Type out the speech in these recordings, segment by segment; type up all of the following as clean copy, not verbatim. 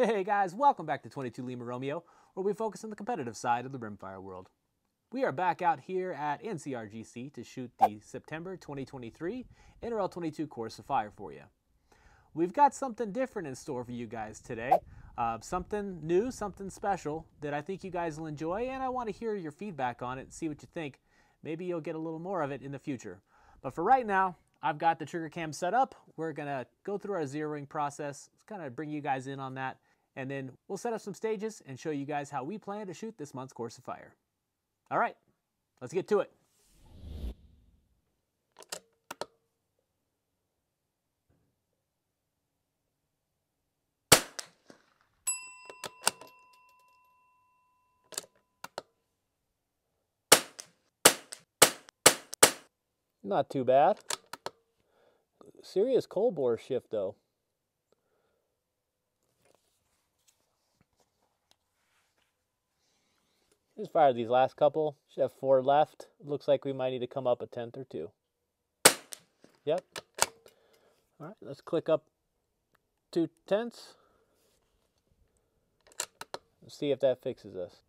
Hey guys, welcome back to 22 Lima Romeo, where we focus on the competitive side of the rimfire world. We are back out here at NCRGC to shoot the September 2023 NRL22 Course of Fire for you. We've got something different in store for you guys today, something new, something special that I think you guys will enjoy, and I want to hear your feedback on it and see what you think. Maybe you'll get a little more of it in the future. But for right now, I've got the trigger cam set up. We're going to go through our zeroing process, kind of bring you guys in on that, and then we'll set up some stages and show you guys how we plan to shoot this month's Course of Fire. All right, let's get to it. Not too bad. Serious cold bore shift though. Just fired these last couple. Should have 4 left. Looks like we might need to come up a 10th or 2. Yep. All right, let's click up 2 tenths. Let's see if that fixes us.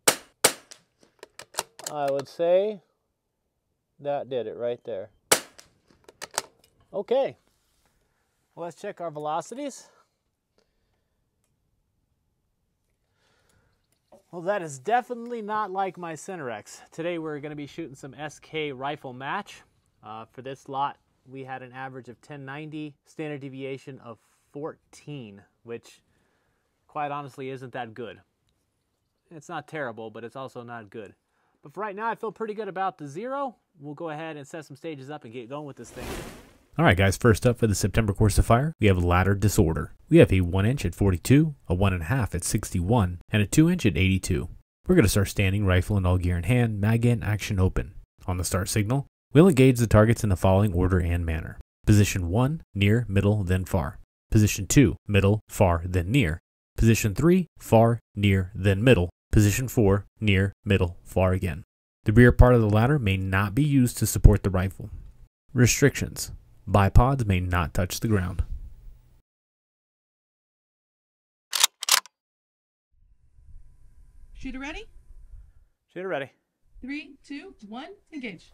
I would say that did it right there. Okay. Well, let's check our velocities. Well, that is definitely not like my Cinerex. Today we're going to be shooting some SK rifle match. For this lot, we had an average of 1090, standard deviation of 14, which quite honestly isn't that good. It's not terrible, but it's also not good. But for right now, I feel pretty good about the zero. We'll go ahead and set some stages up and get going with this thing. Alright guys, first up for the September Course of Fire, we have ladder disorder. We have a 1 inch at 42, a 1.5 at 61, and a 2 inch at 82. We're going to start standing, rifle and all gear in hand, mag in, action open. On the start signal, we'll engage the targets in the following order and manner. Position 1, near, middle, then far. Position 2, middle, far, then near. Position 3, far, near, then middle. Position 4, near, middle, far again. The rear part of the ladder may not be used to support the rifle. Restrictions. Bipods may not touch the ground. Shooter ready? Shooter ready. 3, 2, 1, engage.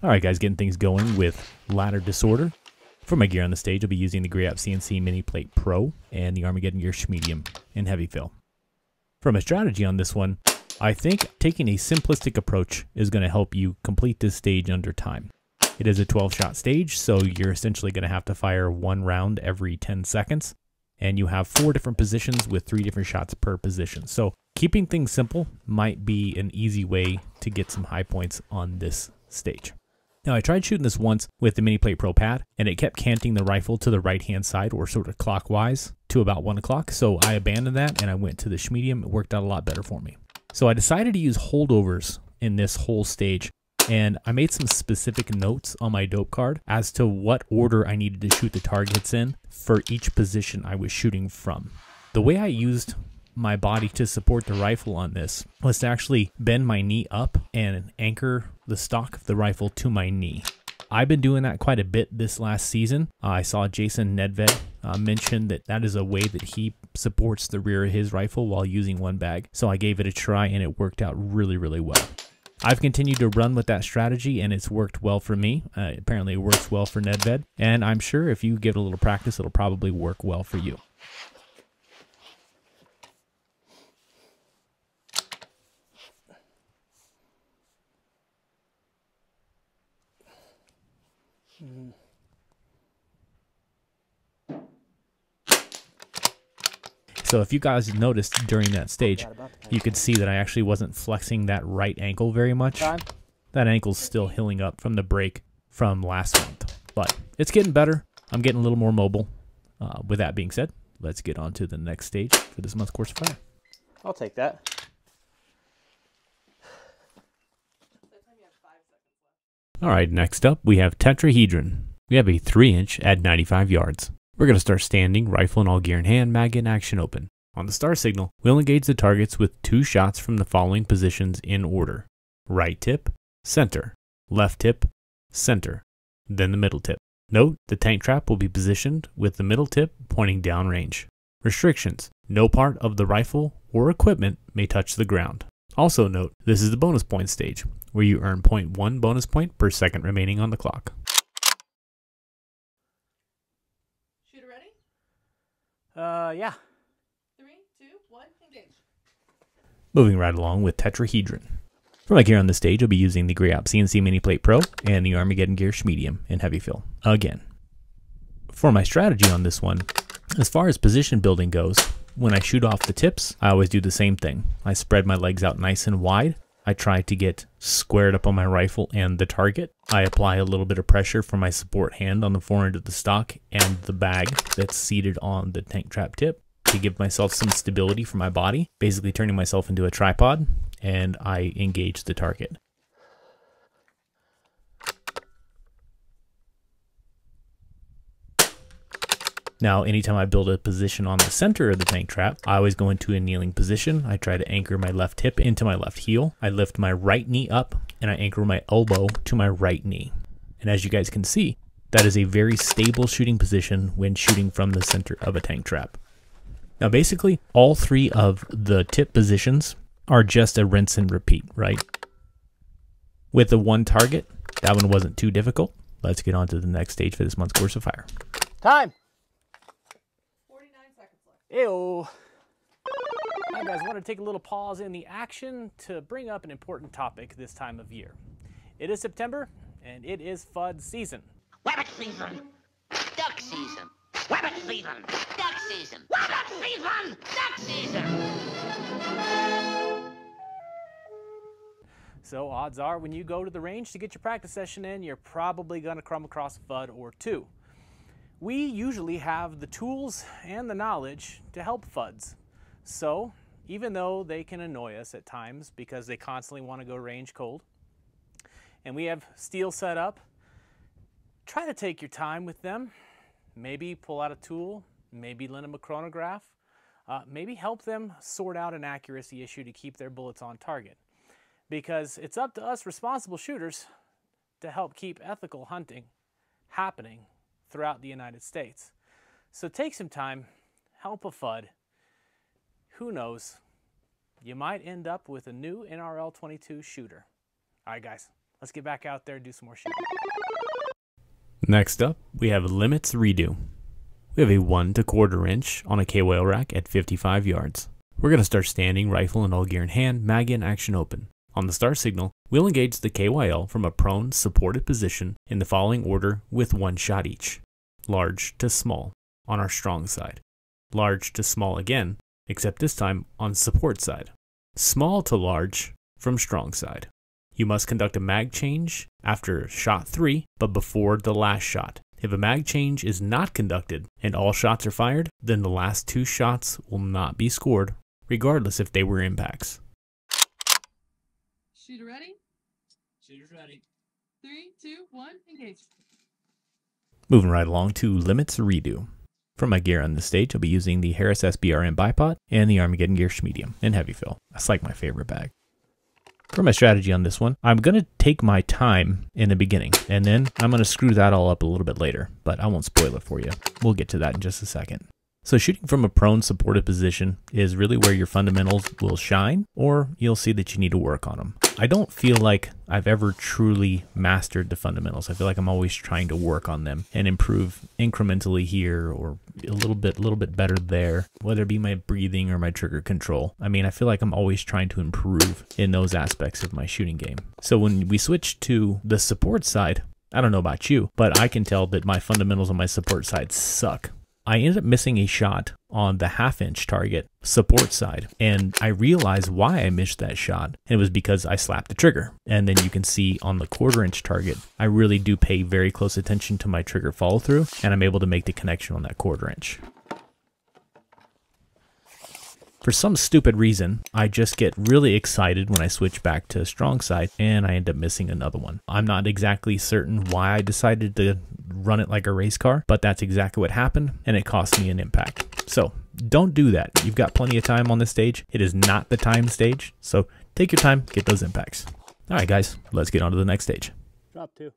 Alright guys, getting things going with ladder disorder. For my gear on the stage, I'll be using the Grey CNC Mini Plate Pro and the Armageddon Gear Medium in heavy fill. For my strategy on this one, I think taking a simplistic approach is going to help you complete this stage under time. It is a 12-shot stage, so you're essentially going to have to fire 1 round every 10 seconds. And you have 4 different positions with 3 different shots per position. So keeping things simple might be an easy way to get some high points on this stage. Now, I tried shooting this once with the Mini Plate Pro pad, and it kept canting the rifle to the right-hand side, or sort of clockwise, to about 1 o'clock. So I abandoned that, and I went to the Medium. It worked out a lot better for me. So I decided to use holdovers in this whole stage. And I made some specific notes on my dope card as to what order I needed to shoot the targets in for each position I was shooting from. The way I used my body to support the rifle on this was to actually bend my knee up and anchor the stock of the rifle to my knee. I've been doing that quite a bit this last season. I saw Jason Nedved mention that is a way that he supports the rear of his rifle while using one bag. So I gave it a try and it worked out really, really well. I've continued to run with that strategy and it's worked well for me. Apparently it works well for Nedved, and I'm sure if you give it a little practice, it'll probably work well for you. So if you guys noticed during that stage, you could see that I actually wasn't flexing that right ankle very much. That ankle's still healing up from the break from last month, but it's getting better. I'm getting a little more mobile. With that being said, let's get on to the next stage for this month's Course of Fire. I'll take that. All right, next up we have tetrahedron. We have a 3 inch at 95 yards. We're going to start standing, rifle and all gear in hand, mag in, action open. On the start signal, we'll engage the targets with 2 shots from the following positions in order. Right tip, center, left tip, center, then the middle tip. Note, the tank trap will be positioned with the middle tip pointing downrange. Restrictions. No part of the rifle or equipment may touch the ground. Also note, this is the bonus point stage, where you earn 0.1 bonus point per second remaining on the clock. Shooter ready? Yeah. 3, 2, 1, engage. Moving right along with Tetrahedron. For my gear on the stage, I'll be using the Grey Ops CNC Mini Plate Pro and the Armageddon Gear Medium in heavy fill, again. For my strategy on this one, as far as position building goes, when I shoot off the tips, I always do the same thing. I spread my legs out nice and wide. I try to get squared up on my rifle and the target. I apply a little bit of pressure from my support hand on the forend of the stock and the bag that's seated on the tank trap tip to give myself some stability for my body, basically turning myself into a tripod, and I engage the target. Now, anytime I build a position on the center of the tank trap, I always go into a kneeling position. I try to anchor my left hip into my left heel. I lift my right knee up and I anchor my elbow to my right knee. And as you guys can see, that is a very stable shooting position when shooting from the center of a tank trap. Now, basically, all three of the tip positions are just a rinse and repeat, right? With the one target, that one wasn't too difficult. Let's get on to the next stage for this month's Course of Fire. Time. 49 seconds left. Ew. Now, guys, I want to take a little pause in the action to bring up an important topic this time of year. It is September, and it is FUD season. Rabbit season! Duck season! Rabbit season! Duck season! Rabbit season! Duck season! So odds are when you go to the range to get your practice session in, you're probably going to come across a FUD or two. We usually have the tools and the knowledge to help FUDs. So even though they can annoy us at times because they constantly want to go range cold, and we have steel set up, try to take your time with them. Maybe pull out a tool, maybe lend them a chronograph, maybe help them sort out an accuracy issue to keep their bullets on target. Because it's up to us responsible shooters to help keep ethical hunting happening throughout the United States. So take some time, help a FUD. Who knows? You might end up with a new NRL22 shooter. All right, guys, let's get back out there and do some more shooting. Next up, we have Limits Redo. We have a 1 1/4 inch on a KYL rack at 55 yards. We're going to start standing, rifle and all gear in hand, mag in, action open. On the start signal, we'll engage the KYL from a prone supported position in the following order with 1 shot each. Large to small on our strong side. Large to small again, except this time on support side. Small to large from strong side. You must conduct a mag change after shot 3, but before the last shot. If a mag change is not conducted and all shots are fired, then the last 2 shots will not be scored, regardless if they were impacts. Shooter ready? Shooter's ready. 3, 2, 1, engage. Moving right along to Limits Redo. For my gear on the stage, I'll be using the Harris SBRN bipod and the Armageddon Gear Medium in heavy fill. That's like my favorite bag. For my strategy on this one, I'm going to take my time in the beginning, and then I'm going to screw that all up a little bit later, but I won't spoil it for you. We'll get to that in just a second. So shooting from a prone supported position is really where your fundamentals will shine, or you'll see that you need to work on them. I don't feel like I've ever truly mastered the fundamentals. I feel like I'm always trying to work on them and improve incrementally here or a little bit better there, whether it be my breathing or my trigger control. I mean, I feel like I'm always trying to improve in those aspects of my shooting game. So when we switch to the support side, I don't know about you, but I can tell that my fundamentals on my support side suck. I ended up missing a shot on the 1/2 inch target support side, and I realized why I missed that shot. It was because I slapped the trigger. And then you can see on the 1/4 inch target, I really do pay very close attention to my trigger follow through, and I'm able to make the connection on that 1/4 inch. For some stupid reason, I just get really excited when I switch back to strong side, and I end up missing another one. I'm not exactly certain why I decided to run it like a race car, but that's exactly what happened, and it cost me an impact. So don't do that. You've got plenty of time on this stage. It is not the time stage, so take your time, get those impacts. All right, guys, let's get on to the next stage. Drop 2.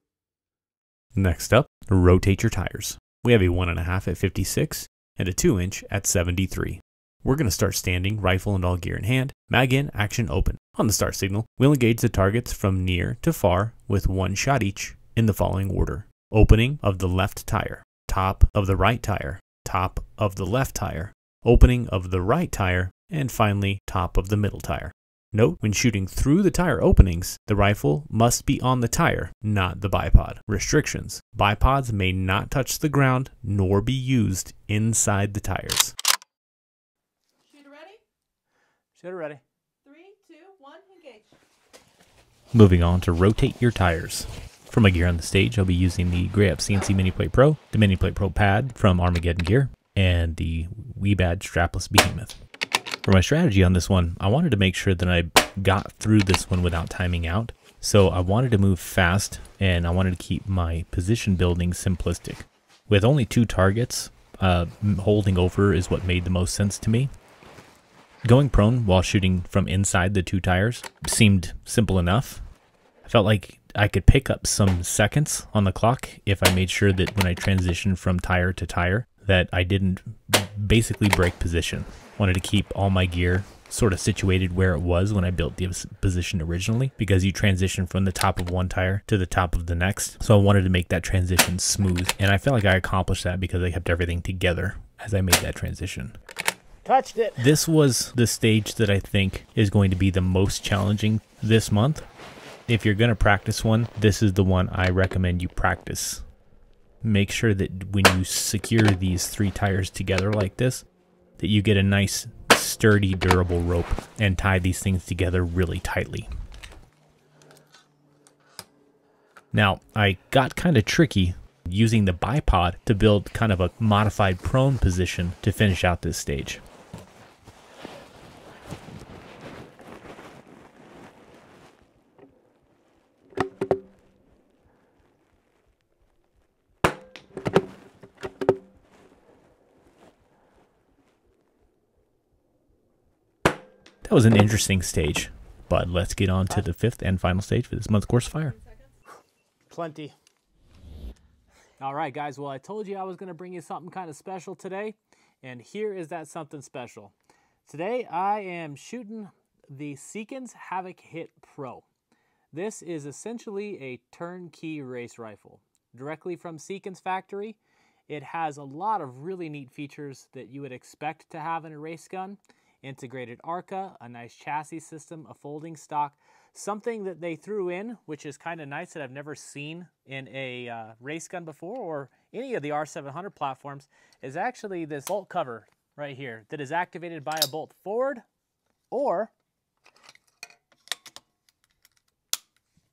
Next up, rotate your tires. We have a 1.5 at 56 and a 2-inch at 73. We're going to start standing, rifle and all gear in hand, mag in, action open. On the start signal, we'll engage the targets from near to far with 1 shot each in the following order. Opening of the left tire, top of the right tire, top of the left tire, opening of the right tire, and finally top of the middle tire. Note, when shooting through the tire openings, the rifle must be on the tire, not the bipod. Restrictions. Bipods may not touch the ground nor be used inside the tires. Shooter ready? Shooter ready. 3, 2, 1, engage. Moving on to rotate your tires. For my gear on the stage, I'll be using the Grey Up CNC Mini Plate Pro, the Mini Plate Pro pad from Armageddon Gear, and the Weebad strapless behemoth. For my strategy on this one, I wanted to make sure that I got through this one without timing out. So I wanted to move fast, and I wanted to keep my position building simplistic. With only 2 targets, holding over is what made the most sense to me. Going prone while shooting from inside the 2 tires seemed simple enough. I felt like I could pick up some seconds on the clock if I made sure that when I transitioned from tire to tire that I didn't basically break position. Wanted to keep all my gear sort of situated where it was when I built the position originally, because you transition from the top of one tire to the top of the next. So I wanted to make that transition smooth, and I felt like I accomplished that because I kept everything together as I made that transition. Touched it. This was the stage that I think is going to be the most challenging this month. If you're going to practice one, this is the one I recommend you practice. Make sure that when you secure these 3 tires together like this, that you get a nice, sturdy, durable rope and tie these things together really tightly. Now, I got kind of tricky using the bipod to build kind of a modified prone position to finish out this stage. That was an interesting stage, but let's get on to the 5th and final stage for this month's Course of Fire. Plenty. All right, guys. Well, I told you I was going to bring you something kind of special today, and here is that something special. Today, I am shooting the Seekins Havoc Hit Pro. This is essentially a turnkey race rifle, directly from Seekins factory. It has a lot of really neat features that you would expect to have in a race gun. Integrated ARCA, a nice chassis system, a folding stock. Something that they threw in, which is kind of nice that I've never seen in a race gun before or any of the R700 platforms, is actually this bolt cover right here that is activated by a bolt forward or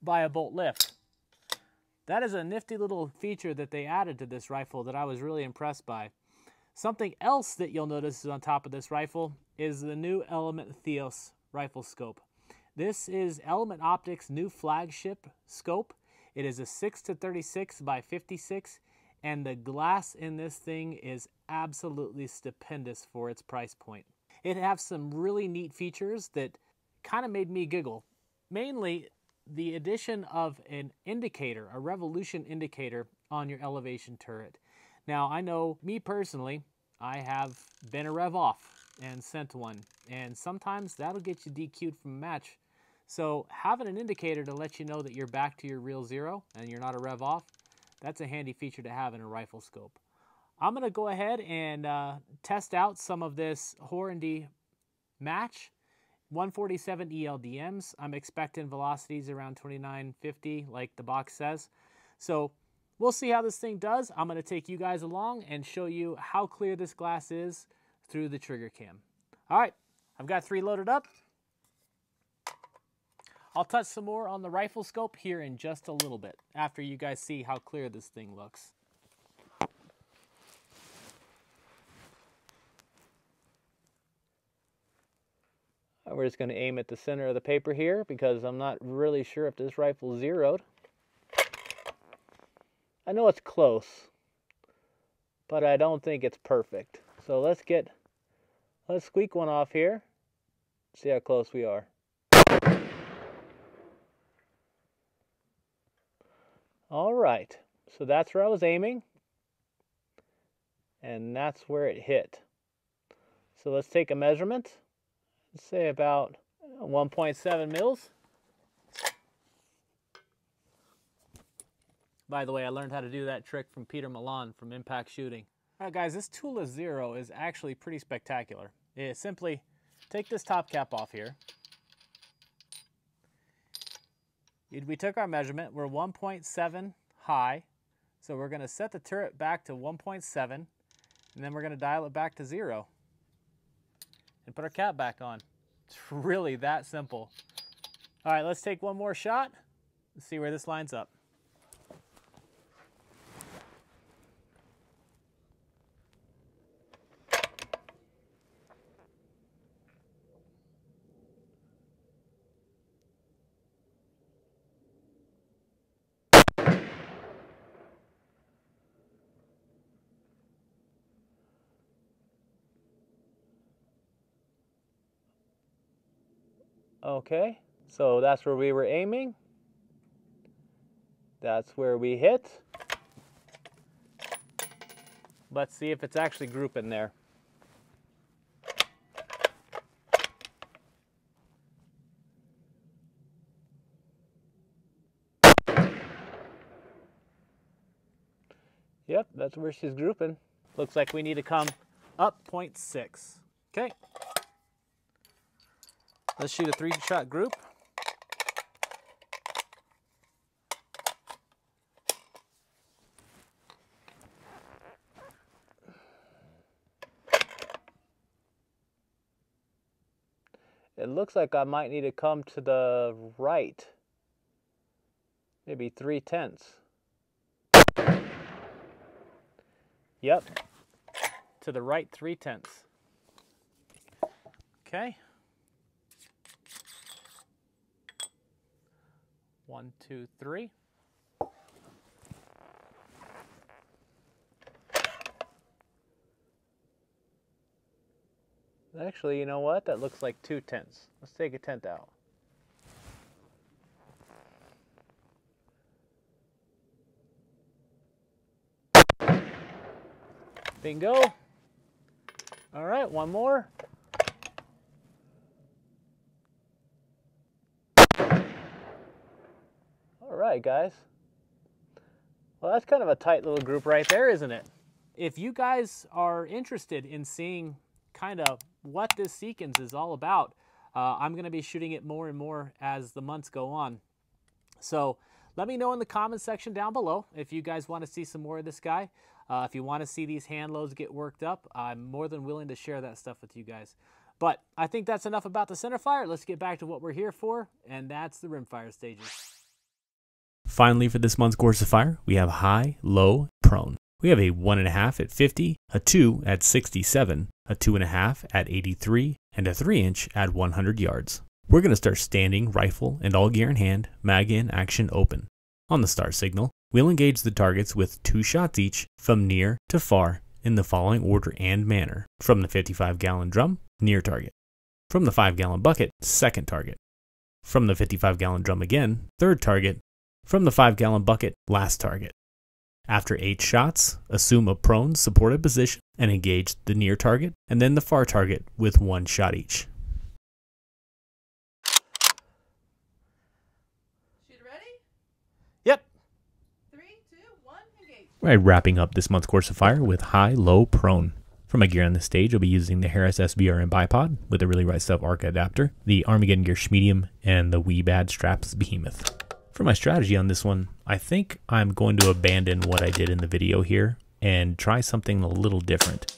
by a bolt lift. That is a nifty little feature that they added to this rifle that I was really impressed by. Something else that you'll notice is on top of this rifle is the new Element Theos rifle scope. This is Element Optics' new flagship scope. It is a 6-36 by 56, and the glass in this thing is absolutely stupendous for its price point. It has some really neat features that kind of made me giggle. Mainly, the addition of an indicator, a revolution indicator on your elevation turret. Now, I know, me personally, I have been a rev off and sent one, and sometimes that'll get you DQ'd from a match. So having an indicator to let you know that you're back to your real zero and you're not a rev off, that's a handy feature to have in a rifle scope. I'm going to go ahead and test out some of this Hornady match. 147 ELDMs. I'm expecting velocities around 2950 like the box says. So we'll see how this thing does. I'm going to take you guys along and show you how clear this glass is through the trigger cam. All right, I've got 3 loaded up. I'll touch some more on the rifle scope here in just a little bit after you guys see how clear this thing looks. We're just going to aim at the center of the paper here because I'm not really sure if this rifle's zeroed. I know it's close, but I don't think it's perfect. So let's squeak one off here. See how close we are. All right, so that's where I was aiming. and that's where it hit. So let's take a measurement. Let's say about 1.7 mils. By the way, I learned how to do that trick from Peter Milan from Impact Shooting. All right, guys, this Tula Zero is actually pretty spectacular. It simply take this top cap off here. We took our measurement. We're 1.7 high, so we're going to set the turret back to 1.7, and then we're going to dial it back to 0 and put our cap back on. It's really that simple. All right, let's take one more shot and see where this lines up. Okay, so that's where we were aiming. That's where we hit. Let's see if it's actually grouping there. Yep, that's where she's grouping. Looks like we need to come up 0.6. Okay. Let's shoot a 3-shot group. It looks like I might need to come to the right. Maybe 3/10. Yep. To the right 3/10. Okay. 1, 2, 3. Actually, you know what? That looks like 2/10. Let's take a 10th out. Bingo. All right, one more. All right, guys. Well, that's kind of a tight little group right there, isn't it? If you guys are interested in seeing kind of what this sequence is all about, I'm going to be shooting it more and more as the months go on. So let me know in the comments section down below if you guys want to see some more of this guy. If you want to see these hand loads get worked up, I'm more than willing to share that stuff with you guys. But I think that's enough about the centerfire. Let's get back to what we're here for, and that's the rimfire stages. Finally, for this month's Course of Fire, we have high, low, prone. We have a 1.5 at 50, a 2 at 67, a 2.5 at 83, and a 3-inch at 100 yards. We're going to start standing, rifle, and all gear in hand, mag in, action open. On the start signal, we'll engage the targets with 2 shots each from near to far in the following order and manner. From the 55-gallon drum, near target. From the 5-gallon bucket, second target. From the 55-gallon drum again, third target. From the 5-gallon bucket, last target. After 8 shots, assume a prone supported position and engage the near target and then the far target with 1 shot each. Shoot ready? Yep. 3, 2, 1, engage. We're wrapping up this month's Course of Fire with high, low, prone. For my gear on the stage, I'll be using the Harris SBRM bipod with the Really Right Stuff ARC adapter, the Armageddon Gear Schmedium, and the Weebad Straps Behemoth. For my strategy on this one, I think I'm going to abandon what I did in the video here and try something a little different.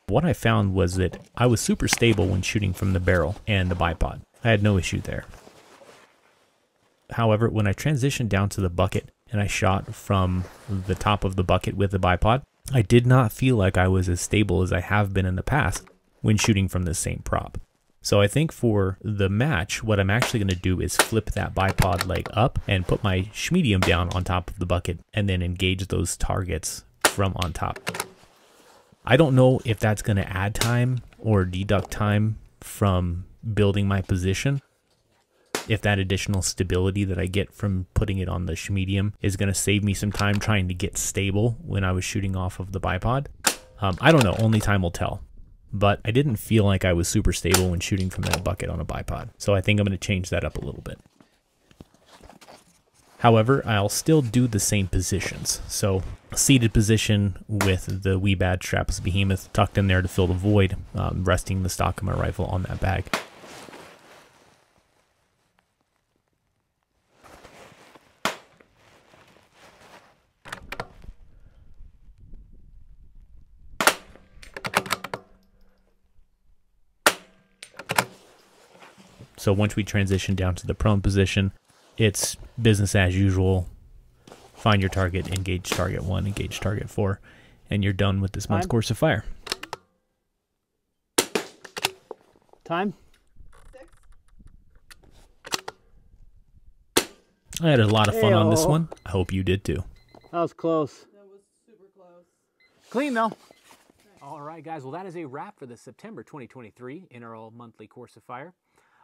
What I found was that I was super stable when shooting from the barrel and the bipod. I had no issue there. However, when I transitioned down to the bucket and I shot from the top of the bucket with the bipod, I did not feel like I was as stable as I have been in the past when shooting from the same prop. So I think for the match, what I'm actually going to do is flip that bipod leg up and put my schmedium down on top of the bucket and then engage those targets from on top. I don't know if that's going to add time or deduct time from building my position, if that additional stability that I get from putting it on the medium is going to save me some time trying to get stable when I was shooting off of the bipod. I don't know, only time will tell. But I didn't feel like I was super stable when shooting from that bucket on a bipod. So I think I'm going to change that up a little bit. However, I'll still do the same positions. So seated position with the wee bad strapless behemoth tucked in there to fill the void, resting the stock of my rifle on that bag. So once we transition down to the prone position, it's business as usual. Find your target, engage target 1, engage target 4, and you're done with this month's Course of Fire. Time? 6. I had a lot of fun on this one. I hope you did too. That was close. That was super close. Clean though. All right, guys. Well, that is a wrap for the September 2023 NRL Monthly Course of Fire.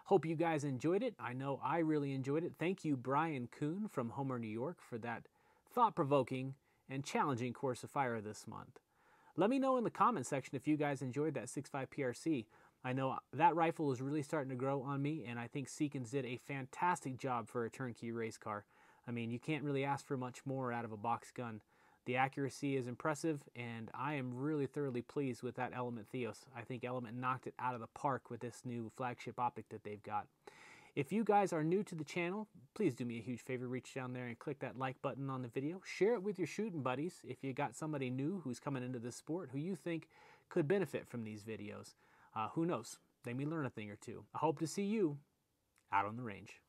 Hope you guys enjoyed it. I know I really enjoyed it. Thank you, Brian Coon from Homer, New York, for that thought-provoking and challenging Course of Fire this month. Let me know in the comment section if you guys enjoyed that 6.5 PRC. I know that rifle is really starting to grow on me, and I think Seekins did a fantastic job for a turnkey race car. I mean, you can't really ask for much more out of a box gun. The accuracy is impressive, and I am really thoroughly pleased with that Element Theos. I think Element knocked it out of the park with this new flagship optic that they've got. If you guys are new to the channel, please do me a huge favor. Reach down there and click that like button on the video. Share it with your shooting buddies if you got somebody new who's coming into this sport who you think could benefit from these videos. Who knows? They may learn a thing or two. I hope to see you out on the range.